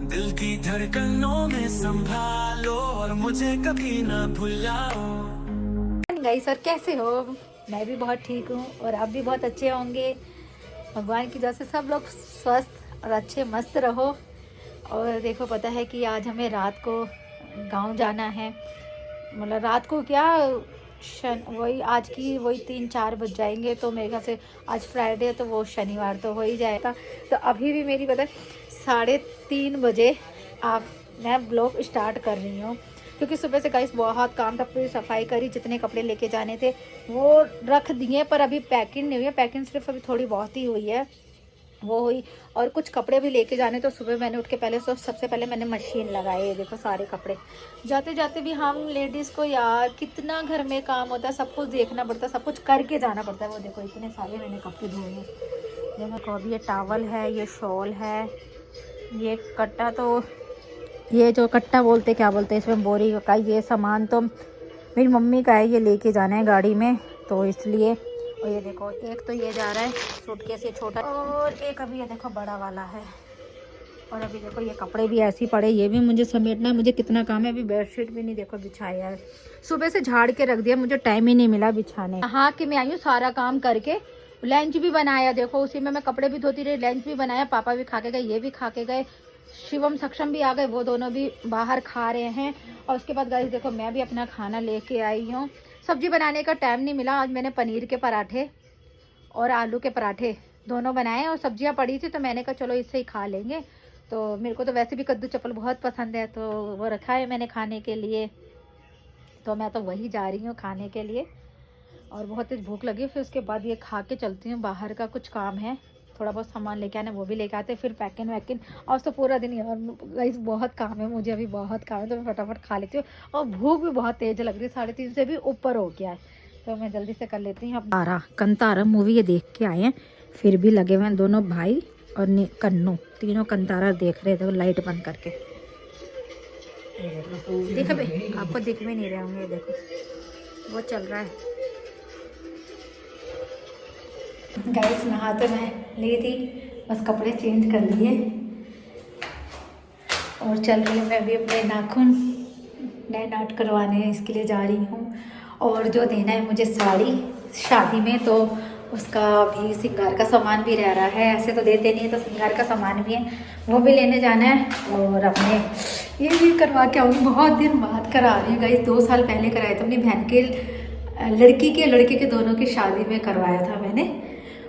दिल की धड़कनों में संभालो और मुझे कभी ना भुलाओ। गाइस, और कैसे हो? मैं भी बहुत ठीक हूँ और आप भी बहुत अच्छे होंगे। भगवान की दुआ से सब लोग स्वस्थ और अच्छे मस्त रहो। और देखो, पता है कि आज हमें रात को गांव जाना है। मतलब रात को क्या, वही आज की वही 3-4 बज जाएंगे। तो मेरे ख्याल से आज फ्राइडे है तो वो शनिवार तो हो ही जाएगा। तो अभी भी मेरी पता 3:30 बजे आप मैं ब्लॉग स्टार्ट कर रही हूँ, क्योंकि सुबह से गाइस बहुत काम था। पूरी सफाई करी, जितने कपड़े लेके जाने थे वो रख दिए, पर अभी पैकिंग नहीं हुई है। पैकिंग सिर्फ अभी थोड़ी बहुत ही हुई है, वो हुई। और कुछ कपड़े भी लेके जाने, तो सुबह मैंने उठ के सबसे पहले मैंने मशीन लगाई है। देखो सारे कपड़े, जाते जाते भी हम लेडीज़ को यार कितना घर में काम होता है, सब कुछ देखना पड़ता है, सब कुछ करके जाना पड़ता है। वो देखो इतने सारे मैंने कपड़े धोए हैं। देखो अभी ये टावल है, ये शॉल है, ये कट्टा, तो ये जो कट्टा बोलते क्या बोलते हैं, इसमें बोरी का ये सामान तो मेरी मम्मी का है, ये लेके जाना है गाड़ी में, तो इसलिए। और ये देखो, एक तो ये जा रहा है सूटकेस ये छोटा, और एक अभी ये देखो बड़ा वाला है। और अभी देखो ये कपड़े भी ऐसे ही पड़े, ये भी मुझे समेटना है। मुझे कितना काम है, अभी बेडशीट भी नहीं देखो बिछाया है, सुबह से झाड़ के रख दिया, मुझे टाइम ही नहीं मिला बिछाने। हाँ कि मैं आई हूँ सारा काम करके, लंच भी बनाया। देखो उसी में मैं कपड़े भी धोती रही, लंच भी बनाया, पापा भी खा के गए, ये भी खा के गए, शिवम सक्षम भी आ गए, वो दोनों भी बाहर खा रहे हैं। और उसके बाद गाइस देखो मैं भी अपना खाना लेके आई हूँ। सब्जी बनाने का टाइम नहीं मिला। आज मैंने पनीर के पराठे और आलू के पराठे दोनों बनाए, और सब्जियां पड़ी थी तो मैंने कहा चलो इससे ही खा लेंगे। तो मेरे को तो वैसे भी कद्दू चप्पल बहुत पसंद है, तो वो रखा है मैंने खाने के लिए। तो मैं तो वही जा रही हूँ खाने के लिए, और बहुत तेज भूख लगी। फिर उसके बाद ये खा के चलती हूँ, बाहर का कुछ काम है, थोड़ा बहुत सामान लेके आना, वो भी लेके आते, फिर पैकिंग वैकिंग। आज तो पूरा दिन यार गाइस बहुत काम है, मुझे अभी बहुत काम है, तो मैं फटाफट खा लेती हूँ। और भूख भी बहुत तेज़ लग रही है, 3:30 से भी ऊपर हो गया है, तो मैं जल्दी से कर लेती हूँ। अब कंतारा मूवी ये देख के आए हैं, फिर भी लगे हुए हैं दोनों भाई और कन्नू, तीनों कंतारा देख रहे थे लाइट बंद करके। देखो भाई, आपको दिख भी नहीं रहे होंगे, देखो वो चल रहा है। गाइस नहा तो मैं ली थी, बस कपड़े चेंज कर लिए और चल रही हूँ मैं अभी अपने नाखून नए नाट करवाने हैं, इसके लिए जा रही हूँ। और जो देना है मुझे साड़ी शादी में, तो उसका भी श्रृंगार का सामान भी रह रहा है। ऐसे तो देते नहीं है, तो श्रृंगार का सामान भी है, वो भी लेने जाना है। और अपने ये भी करवा के आऊँगी, बहुत दिन बाद करा रही हूँ गाइस। 2 साल पहले कराए थे अपनी बहन के लड़की के लड़के के दोनों की शादी में करवाया था मैंने,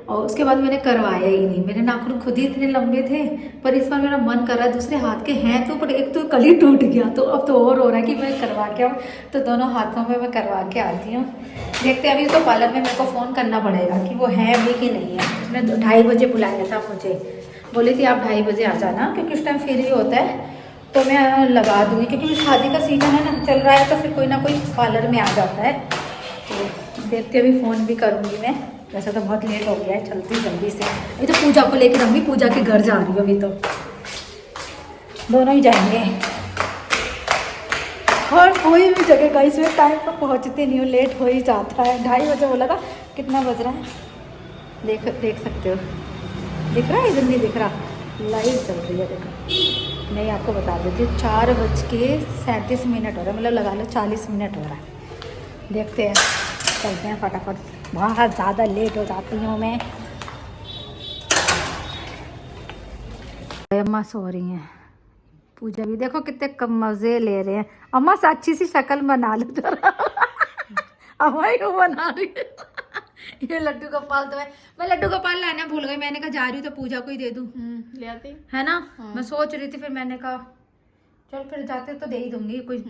और उसके बाद मैंने करवाया ही नहीं। मेरे नाखून खुद ही इतने लंबे थे, पर इस बार मेरा मन कर रहा है, दूसरे हाथ के हैं तो, पर एक तो कल ही टूट गया, तो अब तो और हो रहा है कि मैं करवा के आऊँ। तो दोनों हाथों में मैं करवा के आती हूँ। देखते हैं, अभी तो पार्लर में मेरे को फ़ोन करना पड़ेगा कि वो है भी कि नहीं है। उसने 2:30 बजे बुलाया था मुझे, बोली थी आप 2:30 बजे आ जाना, क्योंकि उस टाइम फ्री होता है, तो मैं लगा दूँगी। क्योंकि शादी का सीज़न है ना, चल रहा है, तो फिर कोई ना कोई पार्लर में आ जाता है। तो देखते अभी फ़ोन भी करूँगी मैं। वैसे तो बहुत लेट हो गया है, चलती जल्दी से। अभी तो पूजा को लेकर रहूँगी, पूजा के घर जा रही हूँ अभी, तो दोनों ही जाएंगे। और कोई भी जगह गई इसमें टाइम पर पहुँचती नहीं हूँ, लेट हो ही जाता है। 2:30 बजे बोला था, कितना बज रहा है देख सकते हो, दिख रहा है? इधर नहीं दिख रहा, लाइव चल रही है देखो। नहीं आपको बता देती हूँ, 4:37 हो रहा है, मतलब लगा लो 40 मिनट हो रहा है। देखते हैं, चलते हैं फटाफट, बहुत ज़्यादा लेट हो जाती हूँ मैं। अम्मा सो रही हैं, पूजा भी देखो कितने कम मज़े ले रहे हैं। अम्मा से अच्छी सी शक्ल बना लो जरा। अम्मा ही वो बना रही है। ये लड्डू गोपाल तो मैं लड्डू गोपाल लाना भूल गई, मैंने कहा जा रही हूँ तो पूजा को ही दे दूँ, ले आते है ना। हाँ। मैं सोच रही थी, फिर मैंने कहा चल फिर जाते तो दे ही दूंगी, कोई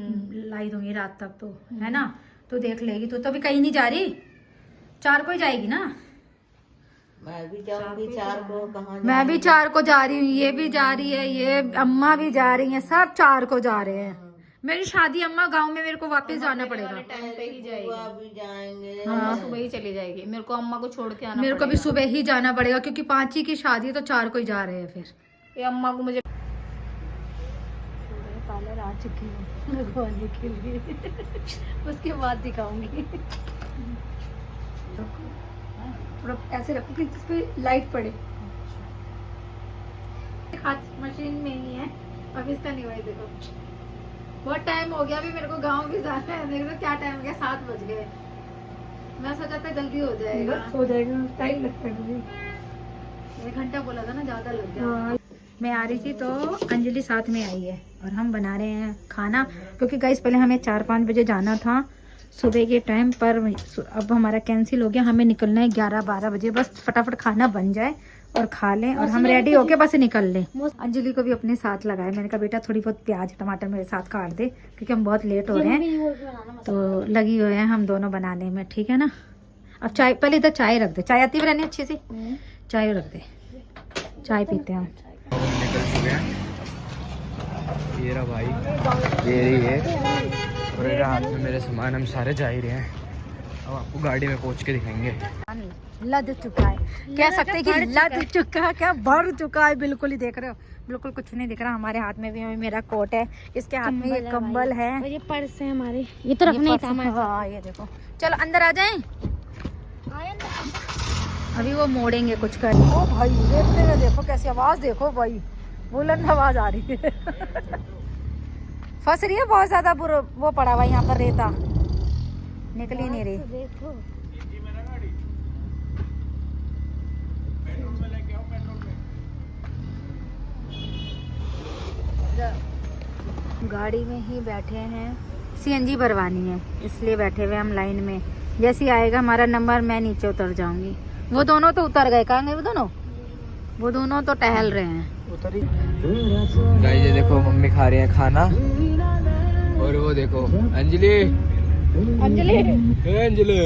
लाई दूंगी रात तक, तो है ना, तो देख लेगी। तो अभी कहीं नहीं जा रही, 4 को ही जाएगी ना। मैं भी जाऊंगी 4 को, कहाँ मैं भी 4 को जा रही हूँ, ये भी जा रही है, ये अम्मा भी जा रही है, सब 4 को जा रहे हैं। मेरी शादी अम्मा गांव में, मेरे को वापस जाना पड़ेगा। टाइम पे ही जाएगी, भी जाएंगे। हाँ सुबह ही चली जाएगी, मेरे को अम्मा को छोड़ के आना मेरे को भी सुबह ही जाना पड़ेगा, क्योंकि 5 की शादी है, तो 4 को ही जा रहे हैं। फिर ये अम्मा को मुझे पार्लर आ चुकी हूँ लगवाने के लिए। उसके बाद दिखाऊंगी। थोड़ा ऐसे रखो कि इस पे लाइट पड़े। हाथ मशीन में ही है, अब इसका नहीं हुआ, देखो बहुत टाइम हो गया, अभी मेरे को गांव भी जाना है। देखो क्या टाइम हो गया, 7 बज गए। मैं सोचा था जल्दी हो जाएगा, बस हो जाएगा, टाइम लगता है मुझे। 1 घंटा बोला था ना, ज्यादा लग गया। मैं आ रही थी तो अंजलि साथ में आई है और हम बना रहे हैं खाना, क्योंकि गाइस पहले हमें 4-5 बजे जाना था सुबह के टाइम पर, अब हमारा कैंसिल हो गया। हमें निकलना है 11-12 बजे, बस फटाफट खाना बन जाए और खा लें और हम रेडी होके बस निकल लें। अंजलि को भी अपने साथ लगाए, मैंने कहा बेटा थोड़ी बहुत प्याज टमाटर मेरे साथ काट दे, क्योंकि हम बहुत लेट हो रहे हैं। तो लगी हुए हैं हम दोनों बनाने में, ठीक है ना। अब चाय, पहले इधर चाय रख दे, चाय आती है बनाने अच्छे से, चाय रख दे, चाय पीते हैं हम। निकल चुके हैं, ये रहा भाई, ये रही है और ये हाथ में मेरे सामान, हम सारे जा ही रहे हैं। अब आपको गाड़ी में पहुंच के दिखाएंगे। लद चुका है, कह सकते हैं कि लद चुका है, क्या भर चुका है, बिल्कुल ही देख रहे हो, बिल्कुल कुछ नहीं दिख रहा। हमारे हाथ में भी मेरा कोट है, इसके हाथ में ये कंबल है और ये पर्स है हमारे, ये तो रखना ही था हमारे। हाँ ये देखो, चलो अंदर आ जाएं। अभी वो मोड़ेंगे कुछ कर। ओ भाई देखते हुए देखो कैसी आवाज, देखो भाई बुलंद आवाज आ रही है। फंस रही है बहुत ज्यादा, वो पड़ा हुआ यहाँ पर रेता, निकल ही नहीं रही। देखो गाड़ी में ही बैठे हैं, सीएनजी भरवानी है इसलिए बैठे हुए हम लाइन में। जैसे ही आएगा हमारा नंबर मैं नीचे उतर जाऊंगी। वो दोनों तो उतर गए, कहाँ गए वो दोनों तो टहल रहे हैं। गाइस ये देखो मम्मी खा रही हैं खाना, और वो देखो अंजलि, अंजलि ए अंजलि,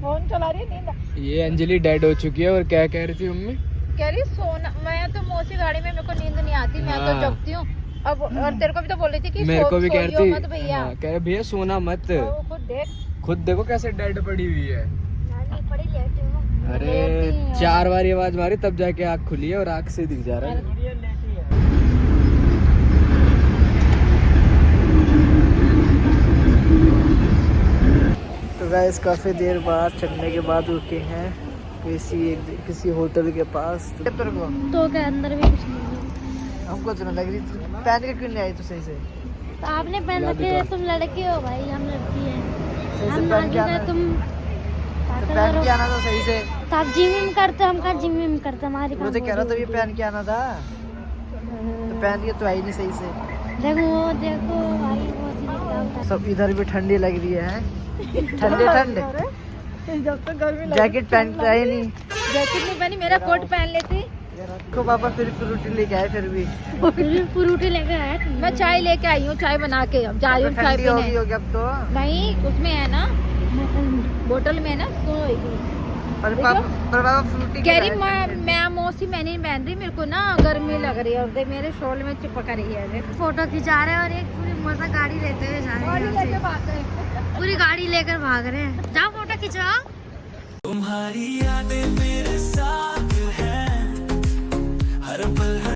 फोन चला रही है, नींद ये अंजलि डेड हो चुकी है। और क्या कह रही थी मम्मी? कह रही सोना, मैं तो मौसी गाड़ी में, मेरे को नींद नहीं आती, मैं तो हाँ। जगती हूँ। अब और तेरे को भी तो बोल रही थी कि मेरे को भी कह रही मत थी, भैया। हाँ, कह रहे भैया सोना मत, वो खुद देखो कैसे डेड पड़ी हुई है। पड़ी लेटे हो। अरे लेटी है। 4 बार आवाज मारी तब जाके आँख खुली है, और आँख से दिख जा रहा है। तो गाइस काफी देर बाद चलने के बाद रुके हैं किसी होटल के पास। तेरे को तो क्या अंदर भी कुछ नहीं है। हमको तो लग रही थी, पहन के क्यों नहीं आई तू सही से? तो आपने पहन रखे, तुम लड़के हो भाई, हम लड़की हैं। सही हम से ना पहन के आना, तुम तो पहन के आना था सही से। तो आप जिम विम करते, हम कहाँ जिम विम करते, हमारी मैं तो कह रहा था ये पहन के आना था, तो पहन के तो आई नहीं सही से। देखो भाई बहुत ही निकलता है। सब इधर भी ठंडी लग रही है, ठंडे जब तक गर्मी जैकेट पहन के आई नहीं। जैकेट नहीं पहनी, मेरा कोट पहन लेती। को पापा फिर फ्रूटी लेके आए, फिर भी फ्रूटी लेके आया। मैं चाय लेके आई हूँ, चाय बना के अब जा रही हूँ चाय ठंडी होगी पीने। होगी अब तो। नहीं उसमें है ना, बोतल में है ना, तो होगी। पर पापा फ्रूटी कह रही मैं मौसी, मैं नहीं पहन रही, मेरे को ना गर्मी लग रही है, और देख मेरे शॉल में चिपक रही है। फोटो खिंचा रहे हैं और एक पूरी मजा गाड़ी लेते हुए जा रहे हैं यहाँ से। पूरी गाड़ी लेकर भाग रहे हैं। जाओ फोटो खिंचाओ। तुम्हारी यादें मेरे साथ